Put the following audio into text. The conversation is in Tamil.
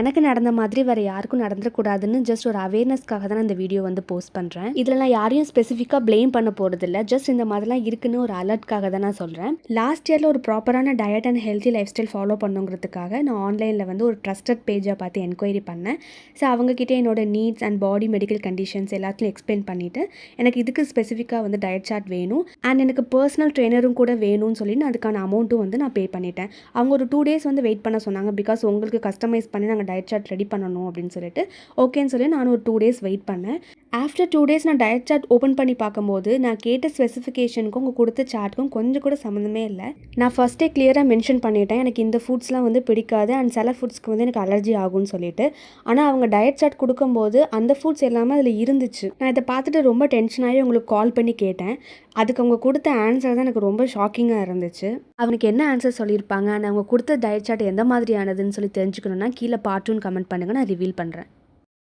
எனக்கு நடந்த மாதிரி வேறு யாருக்கும் நடந்துடக்கூடாதுன்னு ஜஸ்ட் ஒரு அவேர்னஸ்க்காக தான் இந்த வீடியோ வந்து போஸ்ட் பண்ணுறேன். இதில் நான் யாரையும் ஸ்பெசிஃபிக்காக ப்ளேம் பண்ண போகிறதில்ல. ஜஸ்ட் இந்த மாதிரிலாம் இருக்குன்னு ஒரு அலர்ட்காக தான் நான் சொல்கிறேன். லாஸ்ட் இயரில் ஒரு ப்ராப்பரான diet and healthy lifestyle follow பண்ணுங்கிறதுக்காக நான் ஆன்லைனில் வந்து ஒரு ட்ரஸ்டட் பேஜை பார்த்து என்கொயரி பண்ணேன். ஸோ அவங்கக்கிட்ட என்னோட needs and body medical conditions எல்லாத்தையும் எக்ஸ்பிளைன் பண்ணிவிட்டு எனக்கு இதுக்கு ஸ்பெசிஃபிக்காக வந்து டயட் சார்ட் வேணும் அண்ட் எனக்கு பர்சனல் ட்ரெயினரும் கூட வேணும்னு சொல்லி நான் அதுக்கான அமௌண்ட்டும் வந்து நான் பே பண்ணிட்டேன். அவங்க ஒரு 2 days வந்து வெயிட் பண்ண சொன்னாங்க. பிகாஸ் உங்களுக்கு கஸ்டமைஸ் பண்ணி நாங்கள் டயட் சார்ட் ரெடி பண்ணணும் அப்படின்னு சொல்லிட்டு ஓகேன்னு சொல்லி நான் ஒரு 2 days வெயிட் பண்ணேன். ஆஃப்டர் 2 days நான் டயட் சார்ட் ஓப்பன் பண்ணி பார்க்கும்போது நான் கேட்ட ஸ்பெசிஃபிகேஷனுக்கும் உங்கள் கொடுத்த சார்ட்டுக்கும் கொஞ்சம் கூட சம்மந்தமே இல்லை. நான் ஃபஸ்ட்டே கிளியராக மென்ஷன் பண்ணிட்டேன் எனக்கு இந்த ஃபுட்ஸ்லாம் வந்து பிடிக்காது அண்ட் சில ஃபுட்ஸ்க்கு வந்து எனக்கு அலர்ஜி ஆகும்னு சொல்லிட்டு. ஆனால் அவங்க டயட் சார்ட் கொடுக்கும்போது அந்த ஃபுட்ஸ் எல்லாமே அதில் இருந்துச்சு. நான் இதை பார்த்துட்டு ரொம்ப டென்ஷன் ஆகி உங்களுக்கு கால் பண்ணி கேட்டேன். அதுக்கு அவங்க கொடுத்த ஆன்சர் தான் எனக்கு ரொம்ப ஷாக்கிங்காக இருந்துச்சு. அவனுக்கு என்ன ஆன்சர் சொல்லியிருப்பாங்க அண்ட் அவங்க கொடுத்த டயட் சார்ட் எந்த மாதிரியானதுன்னு சொல்லி தெரிஞ்சுக்கணுன்னா கீழே பார்ட் 2 கமெண்ட் பண்ணுங்கள், நான் ரிவீல் பண்ணுறேன்.